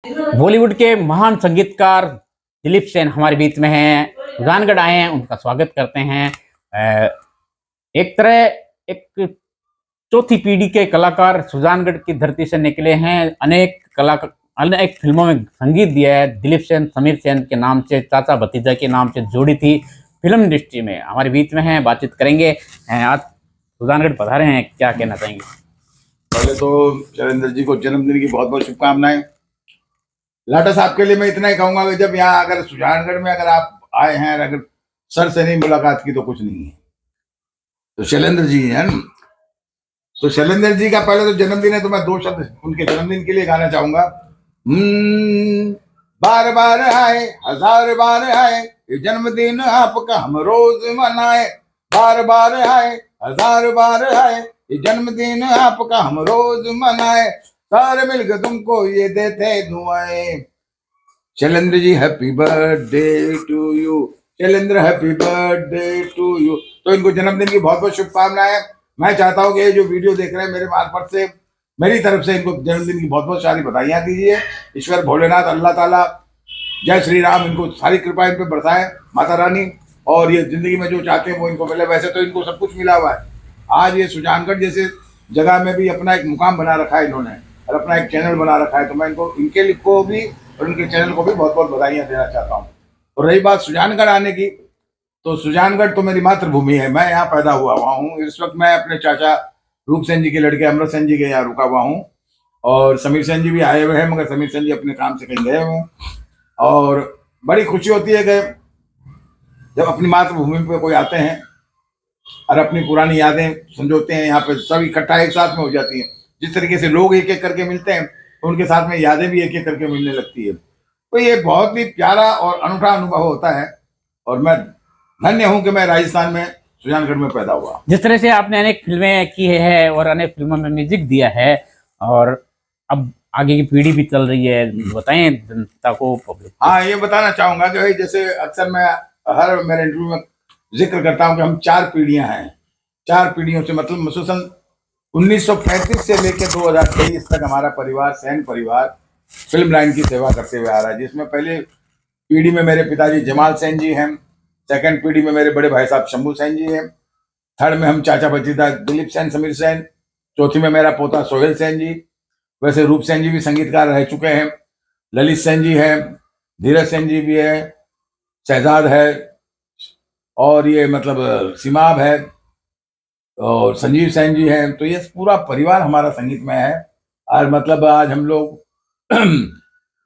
बॉलीवुड के महान संगीतकार दिलीप सेन हमारे बीच में हैं, सुजानगढ़ आए हैं, उनका स्वागत करते हैं। एक तरह एक चौथी पीढ़ी के कलाकार सुजानगढ़ की धरती से निकले हैं। अनेक फिल्मों में संगीत दिया है। दिलीप सेन समीर सेन के नाम से, चाचा भतीजा के नाम से जोड़ी थी फिल्म इंडस्ट्री में। हमारे बीच में हैं, बातचीत करेंगे। आज सुजानगढ़ पधारे हैं, क्या कहना चाहेंगे? पहले तो शैलेंद्र जी को जन्मदिन की बहुत बहुत शुभकामनाएं। लाटा साहब के लिए मैं इतना ही कहूंगा कि जब यहाँ अगर सुजानगढ़ में अगर आप आए हैं, अगर सर से नहीं मुलाकात की तो कुछ नहीं है। तो शैलेंद्र जी है ना, तो शैलेंद्र जी का पहले तो जन्मदिन है, तो मैं 2 शब्द उनके जन्मदिन के लिए गाना चाहूंगा। बार बार आए, 1000 बार आए, ये जन्मदिन आपका हम रोज मनाए। बार बार आए, 1000 बार आए, ये जन्मदिन आपका हम रोज मनाए। सारे मिलकर तुमको ये देते दुआएं। Shailendra ji happy birthday to you, Shailendra happy birthday to you. तो इनको जन्मदिन की बहुत बहुत शुभकामनाएं। मैं चाहता हूँ कि ये जो वीडियो देख रहे हैं मेरे मार्फत से, मेरी तरफ से इनको जन्मदिन की बहुत बहुत सारी बधाइयां दीजिए। ईश्वर भोलेनाथ अल्लाह ताला जय श्री राम इनको सारी कृपा इन पे बरसाए, माता रानी, और ये जिंदगी में जो चाहते हैं वो इनको मिले। वैसे तो इनको सब कुछ मिला हुआ है। आज ये सुजानगढ़ जैसे जगह में भी अपना एक मुकाम बना रखा है इन्होंने, और अपना एक चैनल बना रखा है। तो मैं इनको, इनके लिए को भी और उनके चैनल को भी बहुत बहुत बधाइयां देना चाहता हूँ। और रही बात सुजानगढ़ आने की, तो सुजानगढ़ तो मेरी मातृभूमि है। मैं यहाँ पैदा हुआ हूँ। इस वक्त मैं अपने चाचा रूप सेन जी के लड़के अमृत सेन जी के यहाँ रुका हुआ हूँ, और समीर सेन जी भी आए हुए हैं, मगर समीर सेन जी अपने काम से कहीं गए हुए हैं। और बड़ी खुशी होती है कि जब अपनी मातृभूमि पे कोई आते हैं और अपनी पुरानी यादें संजोते हैं। यहाँ पे सब इकट्ठा एक साथ में हो जाती हैं। जिस तरीके से लोग एक एक करके मिलते हैं, तो उनके साथ में यादें भी एक एक करके मिलने लगती है। तो ये बहुत ही प्यारा और अनूठा अनुभव होता है, और मैं धन्य हूँ कि मैं राजस्थान में सुजानगढ़ में पैदा हुआ। जिस तरह से आपने अनेक फिल्में की है और अनेक फिल्मों में म्यूजिक दिया है, और अब आगे की पीढ़ी भी चल रही है, बताएं जनता को, पब्लिक। हाँ, ये बताना चाहूंगा कि भाई जैसे अक्सर मैं हर मेरे इंटरव्यू में जिक्र करता हूँ कि हम 4 पीढ़ियां हैं। 4 पीढ़ियों से मतलब मसलन 1935 से लेकर 2023 तक हमारा परिवार, सेन परिवार, फिल्म लाइन की सेवा करते हुए आ रहा है। जिसमें पहले पीढ़ी में मेरे पिताजी जमाल सेन जी हैं, सेकंड पीढ़ी में मेरे बड़े भाई साहब शंभू सेन जी हैं, थर्ड में हम चाचा भतीजा दिलीप सेन, समीर सेन, चौथी में मेरा पोता सोहेल सेन जी। वैसे रूप सेन जी भी संगीतकार रह चुके हैं, ललित सेन जी है, धीरज सेन जी भी है, शहजाद है, और ये मतलब सिमाब है, और संजीव सेन जी हैं। तो ये पूरा परिवार हमारा संगीत में है। और मतलब आज हम लोग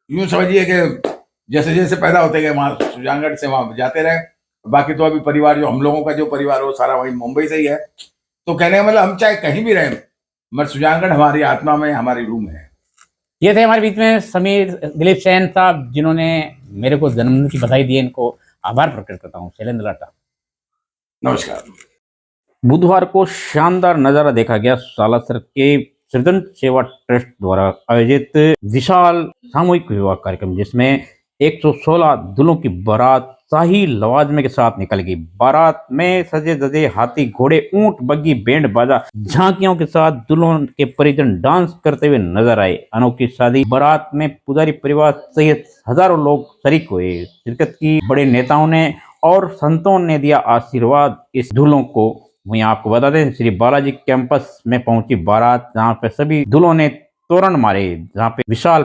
यूं समझिए कि जैसे जैसे पैदा होते गए वहाँ सुजानगढ़ से वहाँ जाते रहे। बाकी तो अभी परिवार जो हम लोगों का जो परिवार हो सारा वही मुंबई से ही है। तो कहने का मतलब हम चाहे कहीं भी रहें, मगर सुजानगढ़ हमारी आत्मा में, हमारी रूह में है। ये थे हमारे बीच में समीर दिलीप सेन साहब, जिन्होंने मेरे को जन्मदिन की बधाई दी है। इनको आभार प्रकट करता हूँ। शैलेंद्र लाटा, नमस्कार। बुधवार को शानदार नजारा देखा गया सालासर के सृजन सेवा ट्रस्ट द्वारा आयोजित विशाल सामूहिक विवाह कार्यक्रम, जिसमें 116 दूल्हों की बारात शाही लवाजमे के साथ निकल गई। बारात में सजे धजे हाथी, घोड़े, ऊंट, बग्गी, बैंड बाजा, झांकियों के साथ दुल्हन के परिजन डांस करते हुए नजर आए। अनोखी शादी बारात में पुजारी परिवार सहित हजारों लोग शरीक हुए। शिरकत की बड़े नेताओं ने और संतों ने दिया आशीर्वाद इस दूल्हों को। वहीं आपको बता दें, श्री बालाजी कैंपस में पहुंची बारात, जहां पे सभी दूल्हों ने तोरण मारे, जहां पे विशाल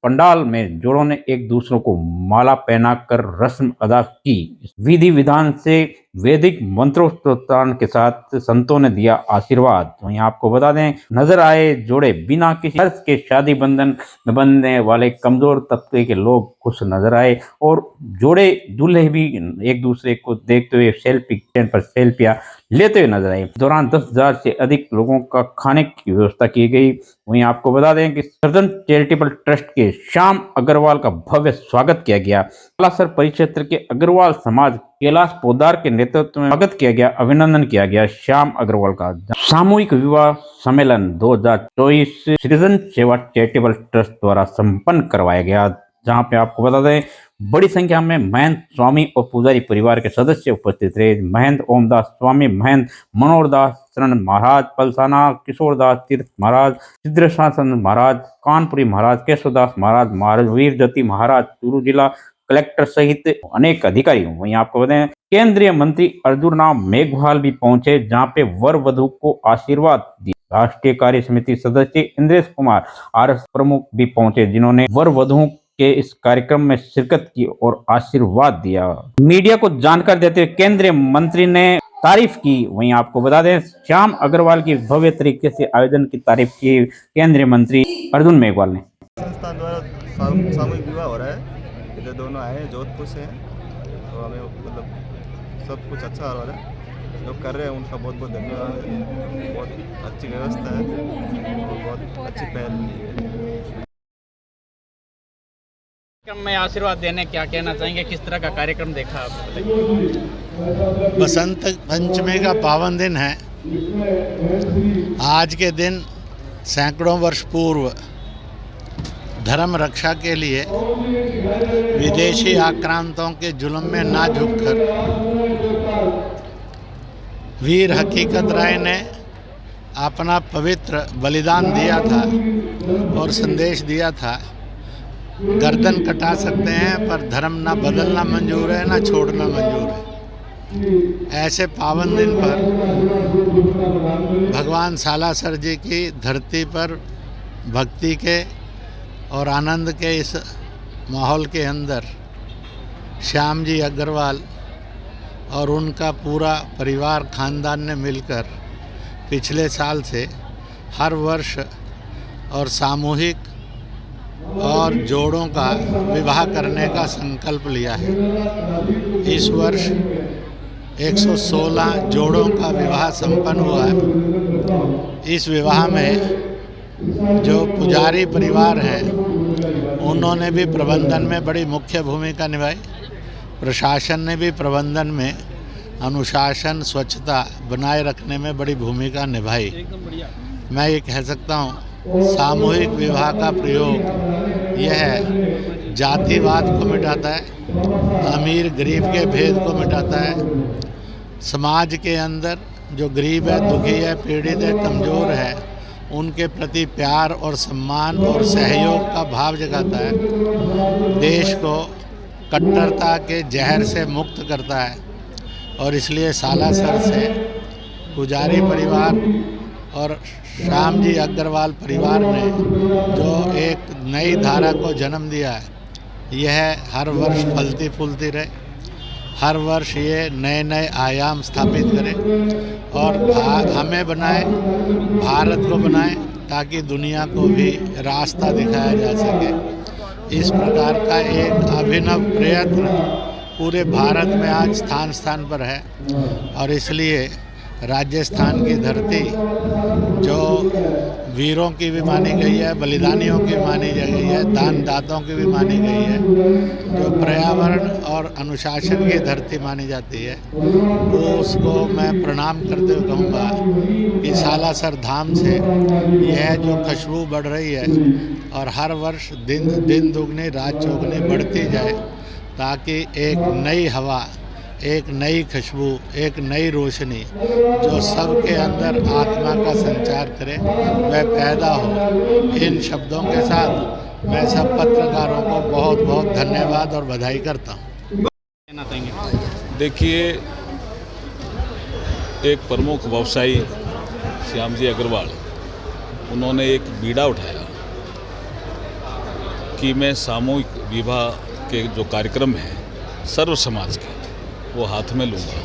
पंडाल में जोड़ों ने एक दूसरों को माला पहनाकर रस्म अदा की। विधि विधान से वैदिक मंत्रोच्चारण के साथ संतों ने दिया आशीर्वाद। वहीं आपको बता दें, नजर आए जोड़े बिना किसी खर्च के शादी बंधन में बंधने वाले कमजोर तबके के लोग खुश नजर आए, और जोड़े दूल्हे भी एक दूसरे को देखते हुए सेल्फी स्टैंड पर सेल्फियां लेते हुए नजर आए। दौरान 10,000 से अधिक लोगों का खाने की व्यवस्था की गई। वहीं आपको बता दें कि सृजन चैरिटेबल ट्रस्ट के श्याम अग्रवाल का भव्य स्वागत किया गया। सालासर परिक्षेत्र के अग्रवाल समाज कैलाश पोदार के नेतृत्व में स्वागत किया गया, अभिनंदन किया गया श्याम अग्रवाल का। सामूहिक विवाह सम्मेलन 2024 सृजन सेवा चैरिटेबल ट्रस्ट द्वारा संपन्न करवाया गया, जहां पे आपको बता दें बड़ी संख्या में महंत स्वामी और पुजारी परिवार के सदस्य उपस्थित रहे। महंत ओमदास स्वामी, महंत मनोहर दास शरण महाराज, पलसाना किशोरदास तीर्थ महाराज, सिद्धेश्वर महाराज, कानपुरी महाराज, केशवदास महाराज, महावीर जति महाराज, चूरू जिला कलेक्टर सहित अनेक अधिकारी। वहीं आपको बताएं केंद्रीय मंत्री अर्जुन राम मेघवाल भी पहुंचे, जहां पे वर वधु को आशीर्वाद दिया। राष्ट्रीय कार्य समिति सदस्य इंद्रेश कुमार आरएस प्रमुख भी पहुंचे, जिन्होंने वर वधुओं के इस कार्यक्रम में शिरकत की और आशीर्वाद दिया। मीडिया को जानकारी देते हुए केंद्रीय मंत्री ने तारीफ की। वहीं आपको बता दें श्याम अग्रवाल की भव्य तरीके से आयोजन की तारीफ की केंद्रीय मंत्री अर्जुन मेघवाल ने। संस्थान द्वारा सामूहिक विवाह हो रहा है, इधर दोनों आए हैं, जोधपुर से हैं, तो हमें मतलब सब कुछ अच्छा हो रहा है। जो कर रहे हैं उनका बहुत बहुत धन्यवाद है। बहुत अच्छी व्यवस्था है और बहुत अच्छी पहल है। कार्यक्रम में आशीर्वाद देने क्या कहना चाहेंगे, किस तरह का कार्यक्रम देखा आपने? बसंत पंचमी का पावन दिन है। आज के दिन सैकड़ों वर्ष पूर्व धर्म रक्षा के लिए विदेशी आक्रांतों के जुल्म में ना झुककर वीर हकीकत राय ने अपना पवित्र बलिदान दिया था और संदेश दिया था, गर्दन कटा सकते हैं पर धर्म ना बदलना मंजूर है, ना छोड़ना मंजूर है। ऐसे पावन दिन पर भगवान सालासर जी की धरती पर भक्ति के और आनंद के इस माहौल के अंदर श्याम जी अग्रवाल और उनका पूरा परिवार खानदान ने मिलकर पिछले साल से हर वर्ष और सामूहिक और जोड़ों का विवाह करने का संकल्प लिया है। इस वर्ष 116 जोड़ों का विवाह संपन्न हुआ है। इस विवाह में जो पुजारी परिवार हैं उन्होंने भी प्रबंधन में बड़ी मुख्य भूमिका निभाई। प्रशासन ने भी प्रबंधन में अनुशासन, स्वच्छता बनाए रखने में बड़ी भूमिका निभाई। मैं ये कह सकता हूँ सामूहिक विवाह का प्रयोग यह जातिवाद को मिटाता है, अमीर गरीब के भेद को मिटाता है, समाज के अंदर जो गरीब है, दुखी है, पीड़ित है, कमज़ोर है, उनके प्रति प्यार और सम्मान और सहयोग का भाव जगाता है, देश को कट्टरता के जहर से मुक्त करता है। और इसलिए सालासर से पुजारी परिवार और श्याम जी अग्रवाल परिवार ने जो एक नई धारा को जन्म दिया है, यह हर वर्ष फलती फूलती रहे, हर वर्ष ये नए नए आयाम स्थापित करे और हमें बनाए, भारत को बनाए, ताकि दुनिया को भी रास्ता दिखाया जा सके। इस प्रकार का एक अभिनव प्रयत्न पूरे भारत में आज स्थान स्थान पर है और इसलिए राजस्थान की धरती जो वीरों की भी मानी गई है, बलिदानियों की मानी गई है, दान दाताओं की भी मानी गई है, जो पर्यावरण और अनुशासन की धरती मानी जाती है, वो उसको मैं प्रणाम करते हुए कहूँगा कि सालासर धाम से यह जो खुशबू बढ़ रही है और हर वर्ष दिन दुगनी रात चौगुनी बढ़ती जाए, ताकि एक नई हवा, एक नई खुशबू, एक नई रोशनी जो सबके अंदर आत्मा का संचार करे वह पैदा हो। इन शब्दों के साथ मैं सब पत्रकारों को बहुत बहुत धन्यवाद और बधाई करता हूँ। देखिए, एक प्रमुख व्यवसायी श्याम जी अग्रवाल, उन्होंने एक बीड़ा उठाया कि मैं सामूहिक विवाह के जो कार्यक्रम हैं सर्व समाज के, वो हाथ में लूँगा।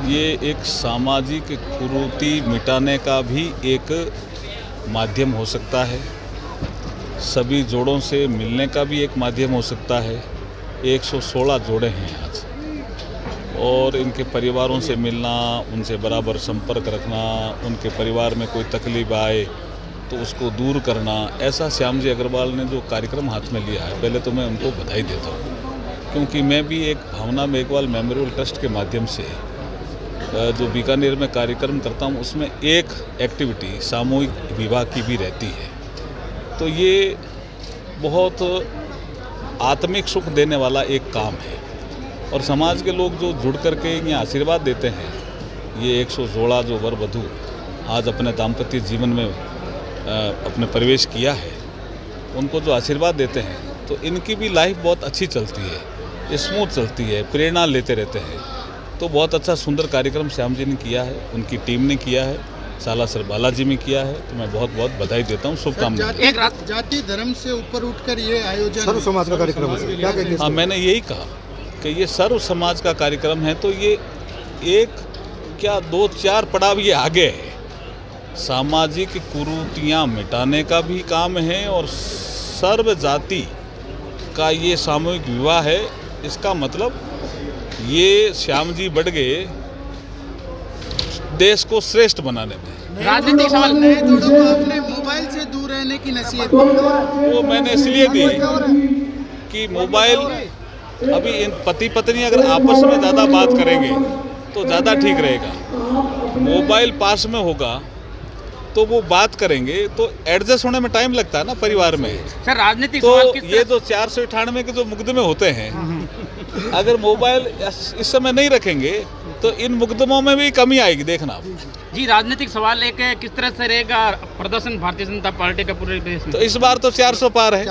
ये एक सामाजिक कुरीति मिटाने का भी एक माध्यम हो सकता है, सभी जोड़ों से मिलने का भी एक माध्यम हो सकता है। 116 जोड़े हैं आज, और इनके परिवारों से मिलना, उनसे बराबर संपर्क रखना, उनके परिवार में कोई तकलीफ आए तो उसको दूर करना, ऐसा श्याम जी अग्रवाल ने जो कार्यक्रम हाथ में लिया है, पहले तो मैं उनको बधाई देता हूँ, क्योंकि मैं भी एक भावना मेघवाल मेमोरियल ट्रस्ट के माध्यम से जो बीकानेर में कार्यक्रम करता हूँ, उसमें एक एक्टिविटी सामूहिक विवाह की भी रहती है। तो ये बहुत आत्मिक सुख देने वाला एक काम है। और समाज के लोग जो जुड़ करके यहाँ आशीर्वाद देते हैं, ये 116 जो वर वधू आज अपने दाम्पत्य जीवन में अपने प्रवेश किया है, उनको जो आशीर्वाद देते हैं, तो इनकी भी लाइफ बहुत अच्छी चलती है, स्मूथ चलती है, प्रेरणा लेते रहते हैं। तो बहुत अच्छा सुंदर कार्यक्रम श्याम जी ने किया है, उनकी टीम ने किया है, सालासर बालाजी में किया है। तो मैं बहुत बहुत बधाई देता हूँ, शुभकामनाएं। एक जाति धर्म से ऊपर उठकर ये आयोजन सर्व समाज का कार्यक्रम है, क्या कहेंगे? हाँ, मैंने यही कहा कि ये सर्व समाज का कार्यक्रम है, तो ये एक क्या 2-4 पड़ाव ये आगे है। सामाजिक कुरीतियाँ मिटाने का भी काम है और सर्व जाति का ये सामूहिक विवाह है। इसका मतलब ये श्याम जी बढ़ गए देश को श्रेष्ठ बनाने में। राजनीतिक सवाल नए जोड़ों को अपने मोबाइल से दूर रहने की नसीहत दी। वो मैंने इसलिए दी कि मोबाइल, अभी इन पति पत्नी अगर आपस में ज़्यादा बात करेंगे तो ज़्यादा ठीक रहेगा। मोबाइल पास में होगा तो वो बात करेंगे तो एडजस्ट होने में टाइम लगता है ना परिवार में। सर, राजनीतिक तो सवाल किस ये जो 498 के जो मुकदमे होते हैं, अगर मोबाइल इस समय नहीं रखेंगे तो इन मुकदमों में भी कमी आएगी, देखना। जी, राजनीतिक सवाल एक है, किस तरह से रहेगा प्रदर्शन भारतीय जनता पार्टी का पूरे देश में? तो इस बार तो 400 पार है।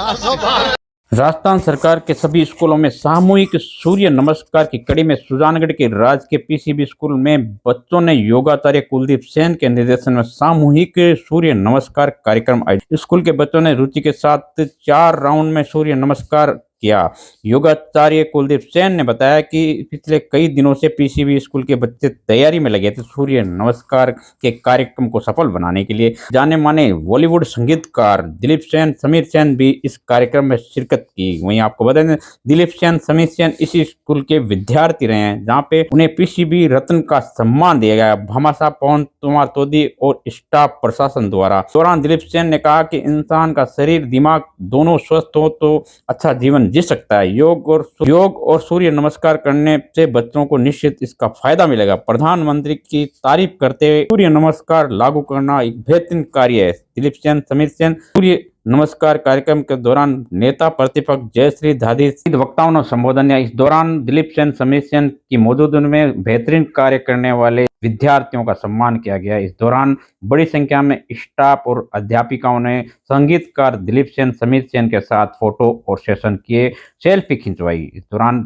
राजस्थान सरकार के सभी स्कूलों में सामूहिक सूर्य नमस्कार की कड़ी में सुजानगढ़ के राजकीय पीसीबी स्कूल में बच्चों ने योगाचार्य कुलदीप सेन के निर्देशन में सामूहिक सूर्य नमस्कार कार्यक्रम आयोजित। स्कूल के बच्चों ने रुचि के साथ 4 राउंड में सूर्य नमस्कार किया। योगाचार्य कुलदीप सेन ने बताया कि पिछले कई दिनों से पीसीबी स्कूल के बच्चे तैयारी में लगे थे सूर्य नमस्कार के कार्यक्रम को सफल बनाने के लिए। जाने माने बॉलीवुड संगीतकार दिलीप सेन, समीर सेन भी इस कार्यक्रम में शिरकत की। वहीं आपको बता दें, दिलीप सेन, समीर सेन इसी स्कूल के विद्यार्थी रहे हैं, जहाँ पे उन्हें पीसीबी रत्न का सम्मान दिया गया भामाशाह पवन कुमार तोदी और स्टाफ प्रशासन द्वारा। दौरान दिलीप सेन ने कहा कि इंसान का शरीर दिमाग दोनों स्वस्थ हो तो अच्छा जीवन जी सकता है। योग और सूर्य नमस्कार करने से बच्चों को निश्चित इसका फायदा मिलेगा। प्रधानमंत्री की तारीफ करते हुए सूर्य नमस्कार लागू करना एक बेहतरीन कार्य है। दिलीप सेन, समीर सेन सूर्य नमस्कार कार्यक्रम के दौरान नेता प्रतिपक्ष जयश्री धादी वक्ताओं ने संबोधन दिया। इस दौरान दिलीप सेन, समीर सेन की मौजूदगी में बेहतरीन कार्य करने वाले विद्यार्थियों का सम्मान किया गया। इस दौरान बड़ी संख्या में स्टाफ और अध्यापिकाओं ने संगीतकार दिलीप सेन, समीर सेन के साथ फोटो और सेशन किए, सेल्फी खिंचवाई। इस दौरान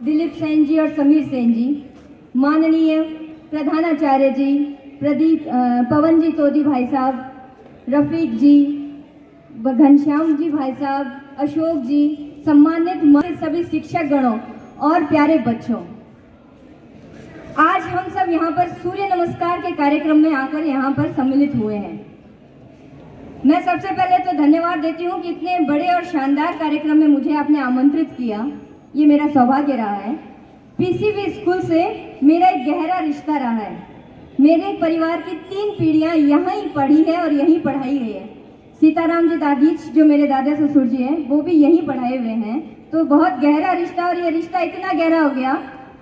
दिलीप सेन जी और समीर सेन जी, माननीय प्रधानाचार्य जी, पवन जी तोदी भाई साहब, रफीक जी, घनश्याम जी भाई साहब, अशोक जी, सम्मानित सभी शिक्षक गणों और प्यारे बच्चों, आज हम सब यहाँ पर सूर्य नमस्कार के कार्यक्रम में आकर यहाँ पर सम्मिलित हुए हैं। मैं सबसे पहले तो धन्यवाद देती हूँ कि इतने बड़े और शानदार कार्यक्रम में मुझे आपने आमंत्रित किया, ये मेरा सौभाग्य रहा है। पीसीबी स्कूल से मेरा एक गहरा रिश्ता रहा है। मेरे परिवार की 3 पीढ़ियाँ यहाँ ही पढ़ी है और यहीं पढ़ाई गई है। सीताराम जी दादीच जो मेरे दादा ससुर जी हैं वो भी यहीं पढ़ाए हुए हैं, तो बहुत गहरा रिश्ता, और ये रिश्ता इतना गहरा हो गया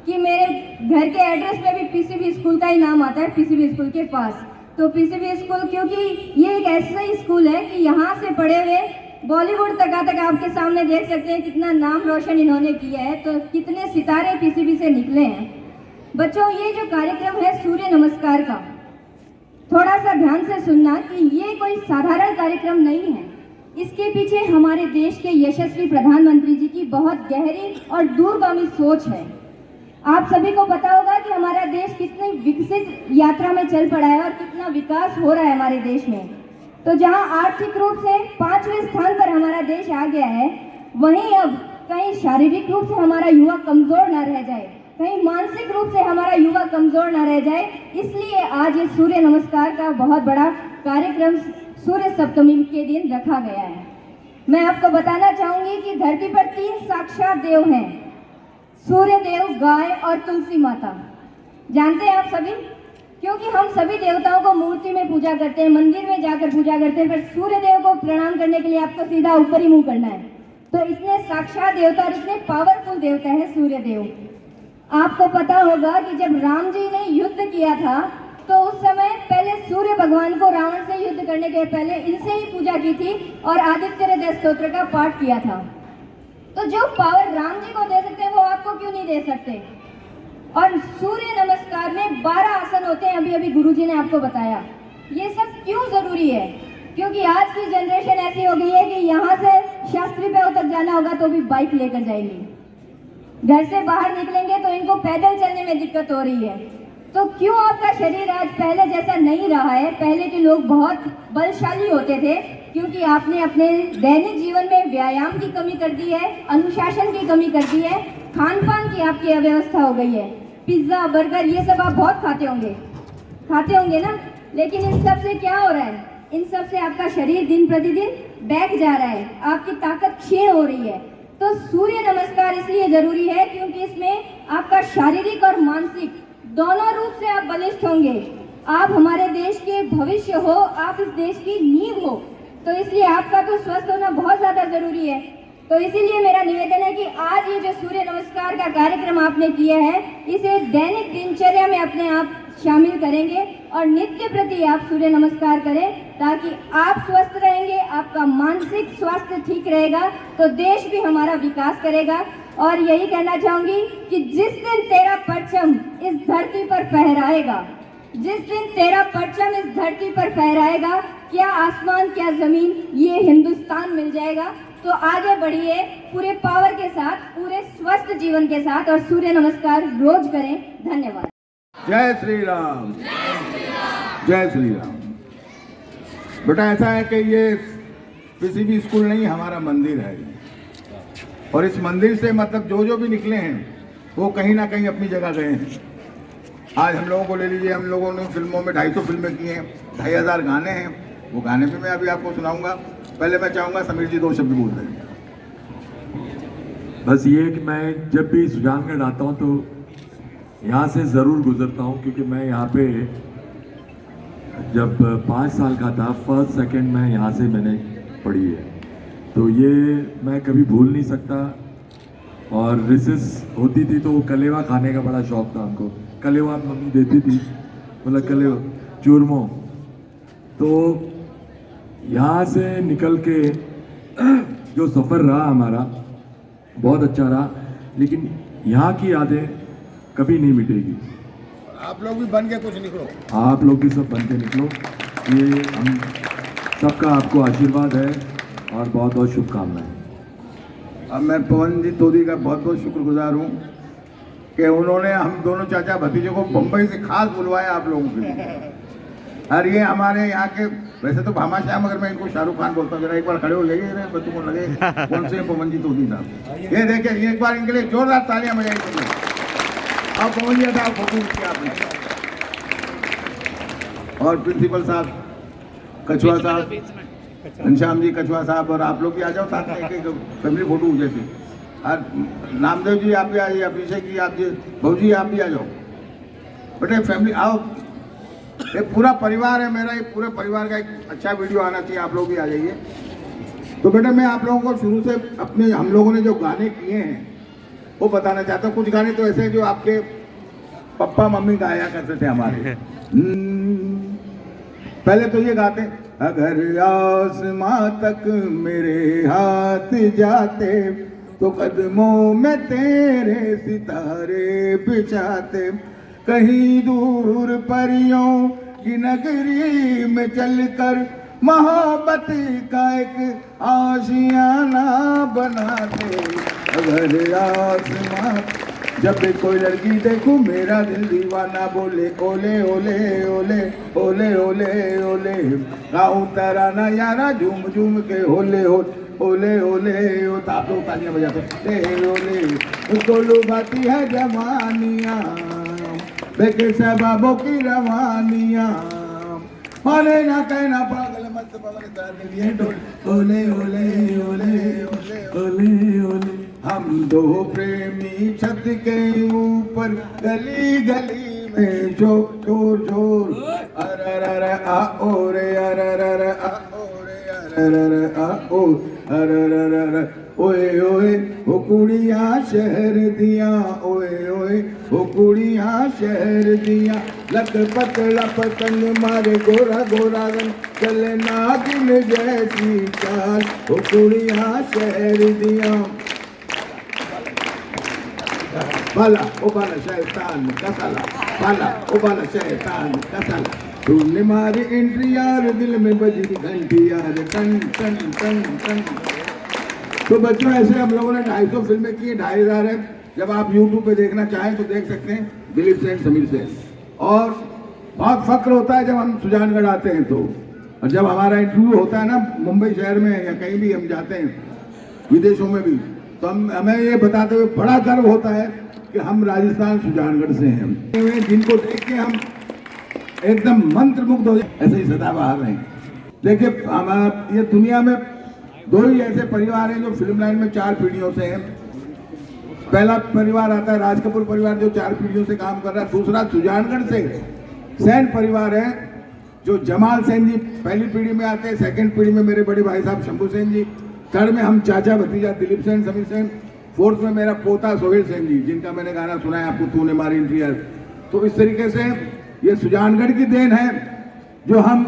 कि मेरे घर के एड्रेस में भी पीसीबी स्कूल का ही नाम आता है, पीसीबी स्कूल के पास। तो पीसीबी स्कूल, क्योंकि ये एक ऐसा ही स्कूल है कि यहाँ से पढ़े हुए बॉलीवुड तक आपके सामने देख सकते हैं कितना नाम रोशन इन्होंने किया है, तो कितने सितारे पीसीबी से निकले हैं। बच्चों, ये जो कार्यक्रम है सूर्य नमस्कार का, थोड़ा सा ध्यान से सुनना कि ये कोई साधारण कार्यक्रम नहीं है। इसके पीछे हमारे देश के यशस्वी प्रधानमंत्री जी की बहुत गहरी और दूरगामी सोच है। आप सभी को पता होगा कि हमारा देश कितनी विकसित यात्रा में चल पड़ा है और कितना विकास हो रहा है हमारे देश में। तो जहां आर्थिक रूप से 5वें स्थान पर हमारा देश आ गया है, वहीं अब कहीं शारीरिक रूप से हमारा युवा कमजोर न रह जाए, कहीं मानसिक रूप से हमारा युवा कमजोर न रह जाए, इसलिए आज ये सूर्य नमस्कार का बहुत बड़ा कार्यक्रम सूर्य सप्तमी के दिन रखा गया है। मैं आपको बताना चाहूंगी कि धरती पर 3 साक्षात देव हैं, सूर्य देव, गाय और तुलसी माता। जानते हैं आप सभी? क्योंकि हम सभी देवताओं को मूर्ति में पूजा करते हैं, मंदिर में जाकर पूजा करते हैं, पर सूर्य देव को प्रणाम करने के लिए आपको सीधा ऊपर ही मुंह करना है। तो इतने साक्षात देवता और इतने पावरफुल देवता है सूर्य देव। आपको पता होगा कि जब राम जी ने युद्ध किया था तो उस समय पहले सूर्य भगवान को रावण से युद्ध करने के पहले इनसे ही पूजा की थी और आदित्य हृदय स्तोत्र का पाठ किया था। तो जो पावर राम जी को दे सकते हैं वो आपको क्यों नहीं दे सकते? और सूर्य नमस्कार में 12 आसन होते हैं, अभी अभी गुरुजी ने आपको बताया। ये सब क्यों जरूरी है? क्योंकि आज की जनरेशन ऐसी हो गई है कि यहाँ से शास्त्री पे तक जाना होगा तो भी बाइक लेकर जाएंगे, घर से बाहर निकलेंगे तो इनको पैदल चलने में दिक्कत हो रही है। तो क्यों आपका शरीर आज पहले जैसा नहीं रहा है? पहले के लोग बहुत बलशाली होते थे, क्योंकि आपने अपने दैनिक जीवन में व्यायाम की कमी कर दी है, अनुशासन की कमी कर दी है, खान पान की आपकी अव्यवस्था हो गई है। पिज्ज़ा, बर्गर ये सब आप बहुत खाते होंगे ना। लेकिन इन सब से क्या हो रहा है? इन सब से आपका शरीर दिन प्रतिदिन बैठ जा रहा है, आपकी ताकत क्षीण हो रही है। तो सूर्य नमस्कार इसलिए जरूरी है क्योंकि इसमें आपका शारीरिक और मानसिक दोनों रूप से आप बलिष्ठ होंगे। आप हमारे देश के भविष्य हो, आप इस देश की नींव हो, तो इसलिए आपका तो स्वस्थ होना बहुत ज़्यादा ज़रूरी है। तो इसीलिए मेरा निवेदन है कि आज ये जो सूर्य नमस्कार का कार्यक्रम आपने किया है, इसे दैनिक दिनचर्या में अपने आप शामिल करेंगे और नित्य प्रति आप सूर्य नमस्कार करें, ताकि आप स्वस्थ रहेंगे, आपका मानसिक स्वास्थ्य ठीक रहेगा तो देश भी हमारा विकास करेगा। और यही कहना चाहूँगी कि जिस दिन तेरा परचम इस धरती पर फहराएगा, जिस दिन तेरा परचम इस धरती पर फहराएगा, क्या आसमान क्या ज़मीन, ये हिंदुस्तान मिल जाएगा। तो आगे बढ़िए पूरे पावर के साथ, पूरे स्वस्थ जीवन के साथ, और सूर्य नमस्कार रोज करें। धन्यवाद। जय श्री राम, जय श्री राम। बेटा ऐसा है कि ये किसी भी स्कूल नहीं, हमारा मंदिर है, और इस मंदिर से मतलब जो भी निकले हैं वो कहीं ना कहीं अपनी जगह गए हैं। आज हम लोगों को ले लीजिए, हम लोगों ने फिल्मों में 250 फिल्में की हैं, 2500 गाने हैं, वो गाने भी मैं अभी आपको सुनाऊंगा। पहले मैं चाहूँगा समीर जी 2 शब्द बोल दें। बस ये कि मैं जब भी सुजानगढ़ आता हूँ तो यहाँ से ज़रूर गुजरता हूँ, क्योंकि मैं यहाँ पे जब 5 साल का था, फर्स्ट सेकंड में यहाँ से मैंने पढ़ी है, तो ये मैं कभी भूल नहीं सकता। और रिसेस होती थी तो कलेवा खाने का बड़ा शौक था हमको, कलेवा मम्मी देती थी, मतलब कलेवा चूरमो। तो यहाँ से निकल के जो सफ़र रहा हमारा बहुत अच्छा रहा, लेकिन यहाँ की यादें कभी नहीं मिटेगी। आप लोग भी बन के कुछ निकलो, आप लोग भी सब बन के निकलो, ये हम सबका आपको आशीर्वाद है और बहुत बहुत शुभकामनाएं। अब मैं पवन जी तोदी का बहुत बहुत शुक्रगुजार हूँ कि उन्होंने हम दोनों चाचा भतीजों को बम्बई से खास बुलवाया आप लोगों के लिए। और ये हमारे यहाँ के, वैसे तो भामा श्याम, मगर मैं इनको शाहरुख खान बोलता हूँ, जरा एक बार खड़े हो जाइए, बच्चों को लगे कौन से पवन जी तोदी साहब। ये देखिए, एक बार इनके लिए जोरदार तालियां बजाइए। अब पवन जी साहब फोटो किया आपने, और प्रिंसिपल साहब कछुआ साहब, घनश्याम जी कछुआ साहब, और आप लोग भी आ जाओ साथ में, एक फैमिली फोटो जैसे। और नामदेव जी आप भी आइए, अभिषेक जी आप जी, भाऊ जी आप भी आ जाओ। बेटे फैमिली आओ, ये पूरा परिवार है मेरा, ये पूरे परिवार का एक अच्छा वीडियो आना चाहिए, आप लोग भी आ जाइए। तो बेटा मैं आप लोगों को शुरू से अपने, हम लोगों ने जो गाने किए हैं वो बताना चाहता हूँ। कुछ गाने तो ऐसे हैं जो आपके पापा मम्मी गाया करते थे हमारे। पहले तो ये गाते, अगर आसमां तक मेरे हाथ जाते तो कदमों में तेरे सितारे बिछाते, कहीं दूर परियों की नगरी में चलकर मोहब्बत का एक आशियाना बनाते। अगर आसमां, जब भी कोई लड़की देखूं मेरा दिल दीवाना बोले, ओले ओले ओले ओले ओले ओले, गाऊं तराना यारा झूम झूम के, ओले ओले ओले ओ। आप लोग तालियां बजाते, ओले उसको लुभाती है जवानियाँ, देखे शबाबों की रवानियाँ, माने ना कहना पागल मत पवन साथ लिए डोल, ओले ओले ओले ओले ओले ओले। हम दो प्रेमी छत के ऊपर गली गली में जोर जोर जोर, अररर आ ओ रे अररर आ ओ रे अररर आ ओ अररर, ओए ओए ओ कुड़ियाँ शहर दियाँ, ओए ओए ओ कुड़ियाँ शहर दियाँ, लखपत लपतन मारे गोरा गोरा रंग, चले नागिन जैसी चाल, ओ कुड़ियाँ शहर दियाँ। बाला ओ बाला शैतान का साला, बाला ओ बाला शैतान का साला, तूने मारी एंट्री यार, दिल में बजी घंटी यार, टन टन टन टन। तो बच्चों ऐसे हम लोगों ने 250 फिल्में की, 2500 है। जब आप YouTube पे देखना चाहें तो देख सकते हैं, दिलीप सेन, समीर सेन। और बहुत फक्र होता है जब हम सुजानगढ़ आते हैं तो, और जब हमारा इंटरव्यू होता है ना मुंबई शहर में या कहीं भी हम जाते हैं, विदेशों में भी, तो हमें ये बताते हुए बड़ा गर्व होता है कि हम राजस्थान सुजानगढ़ से हैं, जिनको देख के हम एकदम मंत्रमुग्ध हो जाए, ऐसे ही सदाबहार रहें। देखिए हमारा ये दुनिया में 2 ही ऐसे परिवार हैं जो फिल्म लाइन में 4 पीढ़ियों से हैं। पहला परिवार आता है राज कपूर परिवार, जो 4 पीढ़ियों से काम कर रहा है। दूसरा सुजानगढ़ से सेन परिवार है, जो जमाल सेन जी पहली पीढ़ी में आते हैं, सेकंड पीढ़ी में मेरे बड़े भाई साहब शंभू सेन जी, थर्ड में हम चाचा भतीजा दिलीप सेन, समीर सेन, फोर्थ में मेरा पोता सोहेल सेन जी, जिनका मैंने गाना सुना है आपको, तूने मारी एंट्री यार। तो इस तरीके से ये सुजानगढ़ की देन है जो हम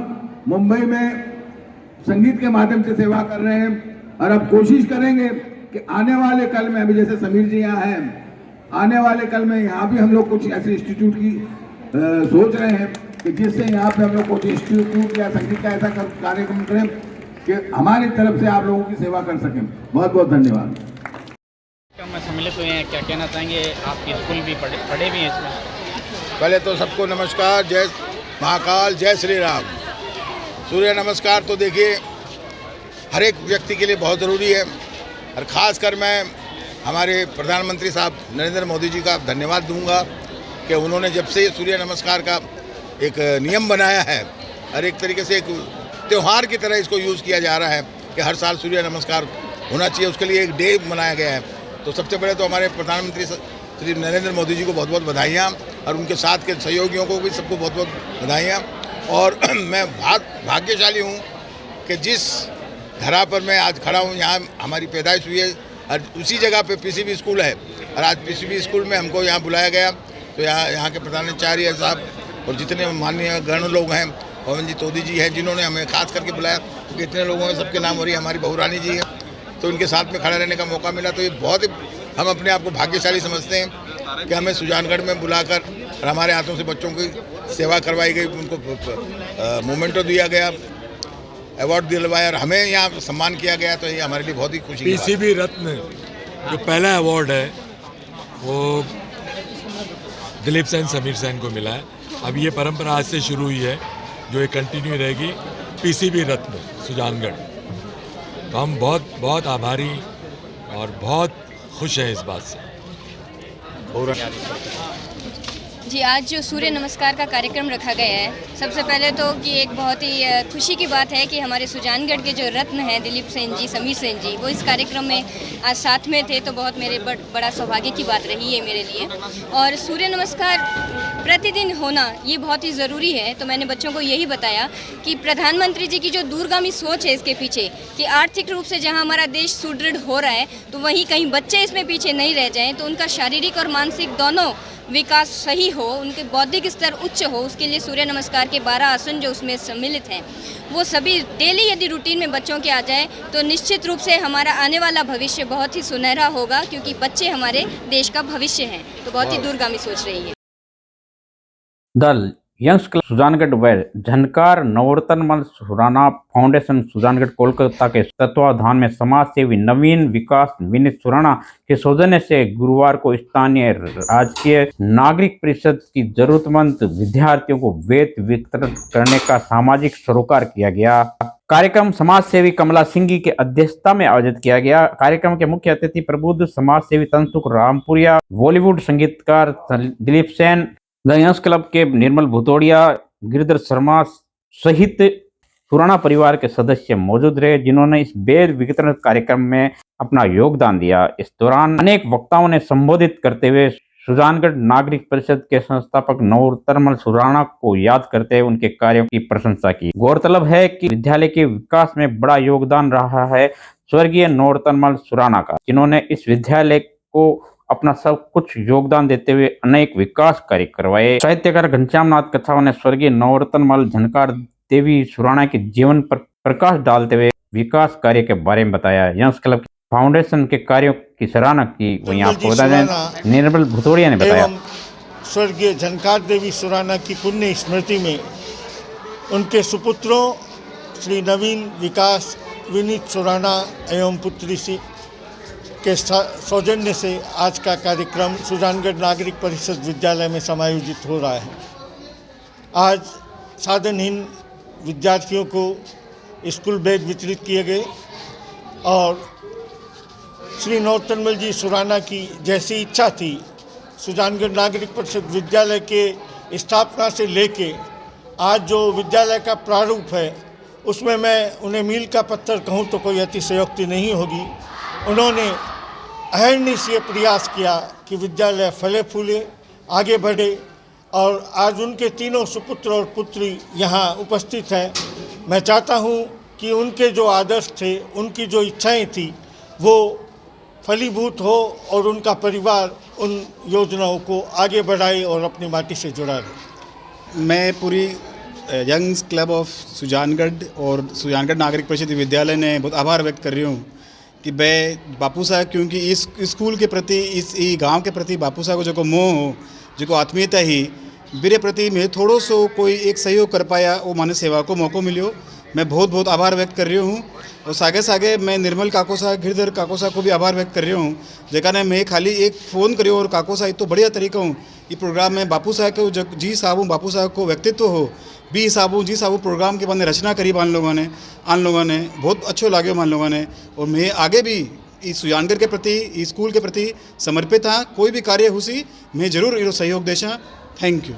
मुंबई में संगीत के माध्यम से सेवा कर रहे हैं। और अब कोशिश करेंगे कि आने वाले कल में, अभी जैसे समीर जी यहाँ हैं, आने वाले कल में यहाँ भी हम लोग कुछ ऐसे इंस्टीट्यूट की सोच रहे हैं कि जिससे यहाँ पे हम लोग कुछ इंस्टीट्यूट या संगीत का ऐसा कार्यक्रम करें कि हमारी तरफ से आप लोगों की सेवा कर सकें। बहुत बहुत धन्यवाद। में सम्मिलित हुए हैं, क्या कहना चाहेंगे? आपके स्कूल भी पढ़े भी हैं इसमें। पहले तो सबको नमस्कार, जय महाकाल, जय श्री राम। सूर्य नमस्कार तो देखिए हर एक व्यक्ति के लिए बहुत ज़रूरी है, और ख़ास कर मैं हमारे प्रधानमंत्री साहब नरेंद्र मोदी जी का धन्यवाद दूंगा कि उन्होंने जब से सूर्य नमस्कार का एक नियम बनाया है, और एक तरीके से एक त्यौहार की तरह इसको यूज़ किया जा रहा है कि हर साल सूर्य नमस्कार होना चाहिए, उसके लिए एक डे मनाया गया है। तो सबसे पहले तो हमारे प्रधानमंत्री श्री नरेंद्र मोदी जी को बहुत बहुत बधाइयाँ, और उनके साथ के सहयोगियों को भी सबको बहुत बहुत बधाइयाँ। और मैं भाग्यशाली हूँ कि जिस धरा पर मैं आज खड़ा हूँ, यहाँ हमारी पैदाइश हुई है, और उसी जगह पे पीसीबी स्कूल है, और आज पीसीबी स्कूल में हमको यहाँ बुलाया गया। तो यहाँ के प्रधानाचार्य साहब और जितने माननीय गण लोग हैं, पवन जी तोदी जी हैं, जिन्होंने हमें खास करके बुलाया, क्योंकि इतने लोगों में सबके नाम हो रही है, हमारी बहुरानी जी है, तो इनके साथ में खड़ा रहने का मौका मिला। तो ये बहुत ही हम अपने आप को भाग्यशाली समझते हैं कि हमें सुजानगढ़ में बुलाकर और हमारे हाथों से बच्चों की सेवा करवाई गई, उनको मोमेंटो दिया गया, अवार्ड दिलवाया, और हमें यहाँ सम्मान किया गया। तो ये हमारे लिए बहुत ही खुशी की बात है। पीसीबी रत्न जो पहला अवार्ड है वो दिलीप सेन, समीर सेन को मिला है। अब ये परंपरा आज से शुरू हुई है, जो ये कंटिन्यू रहेगी, पीसीबी रत्न सुजानगढ़। तो हम बहुत बहुत आभारी और बहुत खुश हैं इस बात से। जी, आज जो सूर्य नमस्कार का कार्यक्रम रखा गया है, सबसे पहले तो कि एक बहुत ही खुशी की बात है कि हमारे सुजानगढ़ के जो रत्न हैं दिलीप सेन जी, समीर सेन जी, वो इस कार्यक्रम में आज साथ में थे। तो बहुत मेरे बड़ा सौभाग्य की बात रही है मेरे लिए। और सूर्य नमस्कार प्रतिदिन होना ये बहुत ही ज़रूरी है। तो मैंने बच्चों को यही बताया कि प्रधानमंत्री जी की जो दूरगामी सोच है इसके पीछे, कि आर्थिक रूप से जहाँ हमारा देश सुदृढ़ हो रहा है, तो वहीं कहीं बच्चे इसमें पीछे नहीं रह जाएँ, तो उनका शारीरिक और मानसिक दोनों विकास सही हो, उनके बौद्धिक स्तर उच्च हो, उसके लिए सूर्य नमस्कार के 12 आसन जो उसमें सम्मिलित हैं, वो सभी डेली यदि रूटीन में बच्चों के आ जाए तो निश्चित रूप से हमारा आने वाला भविष्य बहुत ही सुनहरा होगा, क्योंकि बच्चे हमारे देश का भविष्य हैं। तो बहुत ही दूरगामी सोच रही है। दल यंग्स क्लब सुजानगढ़ व झनकार नवरत्नमल सुराना फाउंडेशन सुजानगढ़ कोलकाता के तत्वाधान में समाज सेवी नवीन विकास विनीत सुराना के सौजन्य से गुरुवार को स्थानीय राजकीय नागरिक परिषद की जरूरतमंद विद्यार्थियों को वेद वितरण करने का सामाजिक सरोकार किया गया। कार्यक्रम समाज सेवी कमला सिंह की अध्यक्षता में आयोजित किया गया। कार्यक्रम के मुख्य अतिथि प्रबुद्ध समाज सेवी तनसुख रामपुरिया, बॉलीवुड संगीतकार Dilip Sen, The Youngs Club के निर्मल भुतोड़िया, गिरिधर शर्मा सहित सुराना परिवार के सदस्य मौजूद रहे, जिन्होंने इस वेद वितरण कार्यक्रम में अपना योगदान दिया। इस दौरान अनेक वक्ताओं ने संबोधित करते हुए सुजानगढ़ नागरिक परिषद के संस्थापक नवरत्नमल सुराना को याद करते हुए उनके कार्यों की प्रशंसा की। गौरतलब है कि विद्यालय के विकास में बड़ा योगदान रहा है स्वर्गीय नवरत्नमल सुराना का, जिन्होंने इस विद्यालय को अपना सब कुछ योगदान देते हुए अनेक विकास कार्य करवाए। साहित्यकार घनश्याम नाथ कछावा ने स्वर्गीय नवरत्नमल झनकार देवी सुराना के जीवन पर प्रकाश डालते हुए विकास कार्य के बारे में बताया। यंग्स क्लब फाउंडेशन के कार्यों की सराहना की। वहीं आपको बता दें निर्मल भुतोड़िया ने बताया स्वर्गीय झनकार देवी सुराना की पुण्य स्मृति में उनके सुपुत्रों श्री नवीन विकास विनीत सुराना एवं पुत्री सी के सौजन्य से आज का कार्यक्रम सुजानगढ़ नागरिक परिषद विद्यालय में समायोजित हो रहा है। आज साधनहीन विद्यार्थियों को स्कूल बैग वितरित किए गए और श्री नौतनमल जी सुराना की जैसी इच्छा थी, सुजानगढ़ नागरिक परिषद विद्यालय के स्थापना से लेके आज जो विद्यालय का प्रारूप है उसमें मैं उन्हें मील का पत्थर कहूँ तो कोई अतिशयोक्ति नहीं होगी। उन्होंने अहर्निशीय प्रयास किया कि विद्यालय फले फूले आगे बढ़े और आज उनके तीनों सुपुत्र और पुत्री यहाँ उपस्थित हैं। मैं चाहता हूँ कि उनके जो आदर्श थे, उनकी जो इच्छाएं थी वो फलीभूत हो और उनका परिवार उन योजनाओं को आगे बढ़ाए और अपनी माटी से जुड़ा रहे। मैं पूरी यंग्स क्लब ऑफ सुजानगढ़ और सुजानगढ़ नागरिक परिषद विद्यालय ने बहुत आभार व्यक्त कर रही हूँ कि मैं बापू साहब, क्योंकि इस स्कूल के प्रति, इस गांव के प्रति बापू साहब को जो मोह हो, जो आत्मीयता ही मेरे प्रति मैं थोड़ो सो कोई एक सहयोग कर पाया, वो माने सेवा को मौको मिलो। मैं बहुत बहुत आभार व्यक्त कर रही हूँ। और सागे सागे मैं निर्मल काको साहब, गिरधर काको साहब को भी आभार व्यक्त कर रही हूँ, जेका मैं खाली एक फ़ोन करियो और काको साहब तो बढ़िया तरीका हूँ ये प्रोग्राम में बापू साहब को जी साहब हूँ, बापू साहब को व्यक्तित्व हो बी हिसाब हूँ जी साहब प्रोग्राम के बाद रचना करी आन लोगों ने बहुत अच्छो लाग्यो मान लोगों ने। और मैं आगे भी इस सुजानगढ़ के प्रति, इस स्कूल के प्रति समर्पित हाँ। कोई भी कार्य हुसी मैं जरूर इरो सहयोग देशा। Thank you.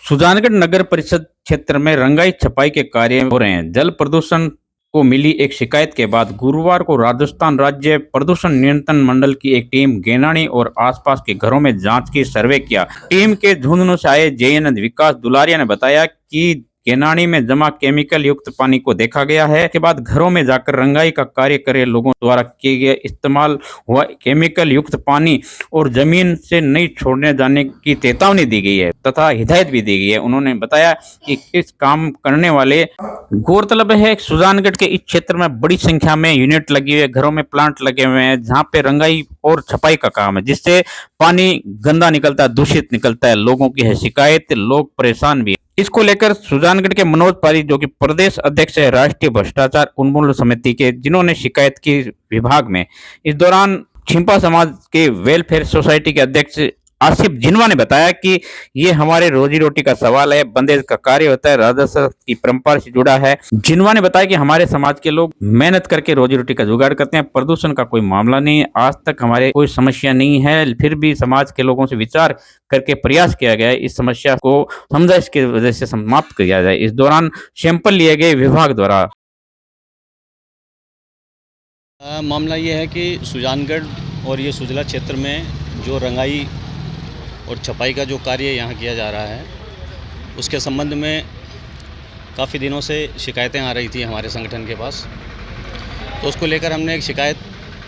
सुजानगढ़ नगर परिषद क्षेत्र में रंगाई छपाई के कार्य हो रहे हैं। जल प्रदूषण को मिली एक शिकायत के बाद गुरुवार को राजस्थान राज्य प्रदूषण नियंत्रण मंडल की एक टीम गेनानी और आसपास के घरों में जांच की सर्वे किया। टीम के झुंझुनू से आए जेएन विकास दुलारिया ने बताया कि गेनानी में जमा केमिकल युक्त पानी को देखा गया है। के बाद घरों में जाकर रंगाई का कार्य करे लोगों द्वारा किए गए इस्तेमाल हुआ केमिकल युक्त पानी और जमीन से नहीं छोड़ने जाने की चेतावनी दी गई है तथा हिदायत भी दी गई है। उन्होंने बताया कि इस काम करने वाले, गौरतलब है सुजानगढ़ के इस क्षेत्र में बड़ी संख्या में यूनिट लगी हुई है, घरों में प्लांट लगे हुए हैं जहाँ पे रंगाई और छपाई का काम है, जिससे पानी गंदा निकलता है, दूषित निकलता है। लोगों की है शिकायत, लोग परेशान भी है। इसको लेकर सुजानगढ़ के मनोज पारी, जो कि प्रदेश अध्यक्ष है राष्ट्रीय भ्रष्टाचार उन्मूलन समिति के, जिन्होंने शिकायत की विभाग में, इस दौरान छिंपा समाज के वेलफेयर सोसाइटी के अध्यक्ष आसिफ जिनवा ने बताया कि ये हमारे रोजी रोटी का सवाल है, बंदेज का कार्य होता है, राजस्व की परंपरा से जुड़ा है। जिनवा ने बताया कि हमारे समाज के लोग मेहनत करके रोजी रोटी का जुगाड़ करते हैं, प्रदूषण का कोई मामला नहीं है, आज तक हमारे कोई समस्या नहीं है। फिर भी समाज के लोगों से विचार करके प्रयास किया गया है इस समस्या को समझाइश की वजह से समाप्त किया जाए। इस दौरान सैंपल लिए गए विभाग द्वारा। मामला ये है कि सुजानगढ़ और ये सुजला क्षेत्र में जो रंगाई और छपाई का जो कार्य यहाँ किया जा रहा है, उसके संबंध में काफ़ी दिनों से शिकायतें आ रही थी हमारे संगठन के पास। तो उसको लेकर हमने एक शिकायत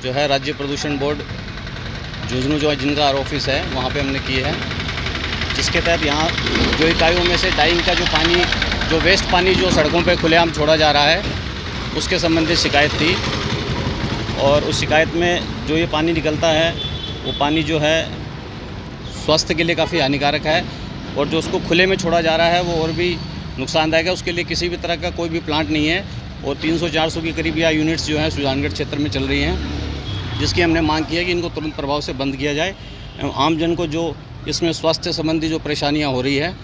जो है राज्य प्रदूषण बोर्ड झुंझुनू, जो जिनका ऑफिस है, वहाँ पे हमने की है, जिसके तहत यहाँ जो इकाइयों में से डाइंग का जो पानी, जो वेस्ट पानी जो सड़कों पे खुलेआम छोड़ा जा रहा है, उसके संबंधित शिकायत थी। और उस शिकायत में जो ये पानी निकलता है, वो पानी जो है स्वास्थ्य के लिए काफ़ी हानिकारक है और जो उसको खुले में छोड़ा जा रहा है वो और भी नुकसानदायक है। उसके लिए किसी भी तरह का कोई भी प्लांट नहीं है और 300-400 के करीब या यूनिट्स जो हैं सुजानगढ़ क्षेत्र में चल रही हैं, जिसकी हमने मांग की है कि इनको तुरंत प्रभाव से बंद किया जाए एवं आमजन को जो इसमें स्वास्थ्य संबंधी जो परेशानियाँ हो रही है,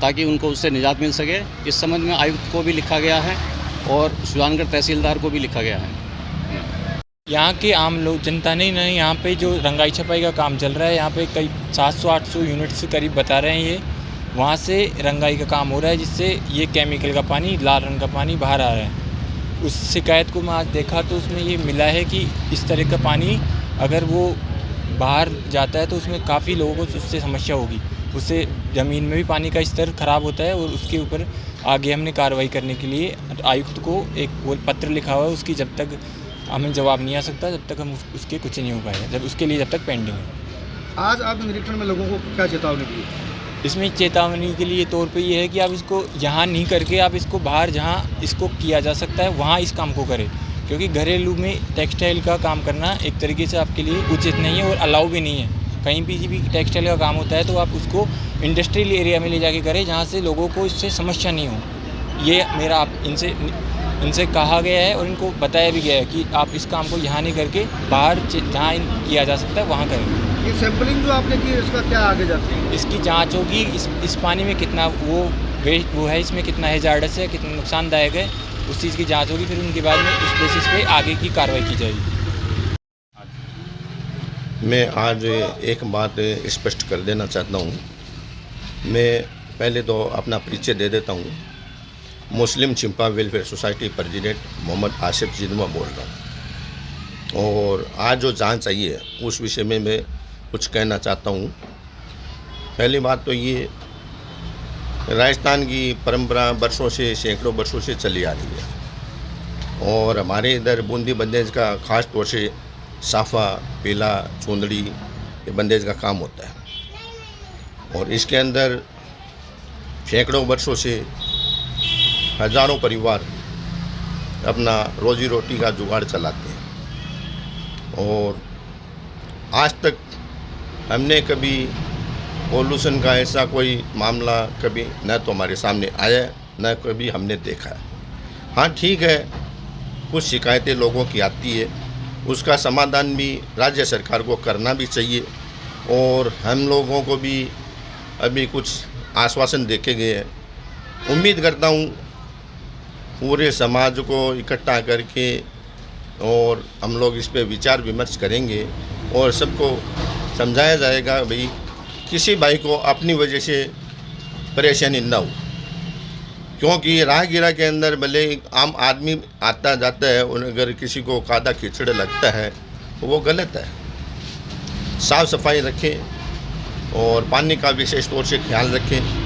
ताकि उनको उससे निजात मिल सके। इस संबंध में आयुक्त को भी लिखा गया है और सुजानगढ़ तहसीलदार को भी लिखा गया है। यहाँ के आम लोग, जनता नहीं, यहाँ पे जो रंगाई छपाई का काम चल रहा है, यहाँ पे कई 700-800 यूनिट्स करीब बता रहे हैं ये, वहाँ से रंगाई का काम हो रहा है, जिससे ये केमिकल का पानी, लाल रंग का पानी बाहर आ रहा है। उस शिकायत को मैं आज देखा तो उसमें ये मिला है कि इस तरह का पानी अगर वो बाहर जाता है तो उसमें काफ़ी लोगों को उससे समस्या होगी, उससे ज़मीन में भी पानी का स्तर खराब होता है। और उसके ऊपर आगे हमने कार्रवाई करने के लिए आयुक्त को एक वो पत्र लिखा हुआ है, उसकी जब तक हमें जवाब नहीं आ सकता, जब तक हम उसके कुछ नहीं हो पाएगा, जब उसके लिए जब तक पेंडिंग है। आज आप निरीक्षण में लोगों को क्या चेतावनी दी? इसमें चेतावनी के लिए तौर पे ये है कि आप इसको यहाँ नहीं करके आप इसको बाहर जहाँ इसको किया जा सकता है वहाँ इस काम को करें। क्योंकि घरेलू में टेक्सटाइल का काम करना एक तरीके से आपके लिए उचित नहीं है और अलाउ भी नहीं है। कहीं भी टेक्सटाइल का काम होता है तो आप उसको इंडस्ट्रियल एरिया में ले जाके करें जहाँ से लोगों को इससे समस्या नहीं हो। ये मेरा आप इनसे कहा गया है और इनको बताया भी गया है कि आप इस काम को यहाँ नहीं करके बाहर जहाँ किया जा सकता है वहाँ करें। ये सैंपलिंग जो आपने की इसका क्या आगे जाते हैं? इसकी जांच होगी, इस पानी में कितना वो है, इसमें कितना हैजार्डस है, कितना नुकसानदायक है, उस चीज़ की जांच होगी। फिर उनके बाद में उस बेसिस पे आगे की कार्रवाई की जाएगी। मैं आज एक बात स्पष्ट कर देना चाहता हूँ। मैं पहले तो अपना परिचय दे देता हूँ। मुस्लिम चिंपा welfare society president Mohammad Asif जिदमा बोल रहा हूँ। और आज जो जांच आई है उस विषय में मैं कुछ कहना चाहता हूँ। पहली बात तो ये, राजस्थान की परंपरा बरसों से, सैकड़ों वर्षों से चली आ रही है और हमारे इधर बूंदी बंदेज का ख़ास तौर से साफ़ा, पीला, चूंदड़ी ये बंदेज का काम होता है और इसके अंदर सैकड़ों वर्षों से हज़ारों परिवार अपना रोजी रोटी का जुगाड़ चलाते हैं और आज तक हमने कभी पॉल्यूशन का ऐसा कोई मामला कभी न तो हमारे सामने आया न कभी हमने देखा है। हाँ ठीक है, कुछ शिकायतें लोगों की आती है, उसका समाधान भी राज्य सरकार को करना भी चाहिए और हम लोगों को भी अभी कुछ आश्वासन देखे गए हैं। उम्मीद करता हूँ पूरे समाज को इकट्ठा करके और हम लोग इस पे विचार विमर्श करेंगे और सबको समझाया जाएगा भाई किसी भाई को अपनी वजह से परेशानी ना हो, क्योंकि राहगीरा के अंदर भले आम आदमी आता जाता है और अगर किसी को कादा कीचड़ लगता है तो वो गलत है। साफ़ सफाई रखें और पानी का विशेष तौर से ख्याल रखें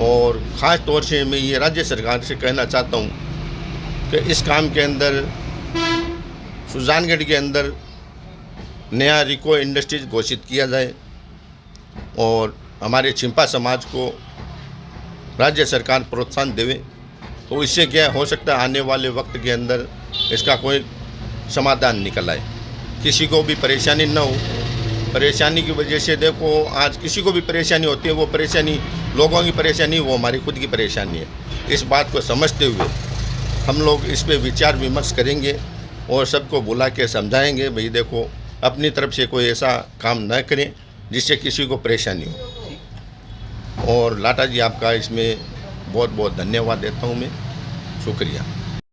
और ख़ास तौर से मैं ये राज्य सरकार से कहना चाहता हूँ कि इस काम के अंदर सुजानगढ़ के अंदर नया रिको इंडस्ट्रीज घोषित किया जाए और हमारे चिंपा समाज को राज्य सरकार प्रोत्साहन देवे तो इससे क्या हो सकता है आने वाले वक्त के अंदर इसका कोई समाधान निकल आए, किसी को भी परेशानी ना हो। परेशानी की वजह से देखो आज किसी को भी परेशानी होती है, वो परेशानी लोगों की परेशानी, वो हमारी खुद की परेशानी है। इस बात को समझते हुए हम लोग इस पे विचार विमर्श करेंगे और सबको बुला के समझाएंगे भाई देखो अपनी तरफ से कोई ऐसा काम न करें जिससे किसी को परेशानी हो। और लाटा जी आपका इसमें बहुत बहुत धन्यवाद देता हूँ मैं, शुक्रिया।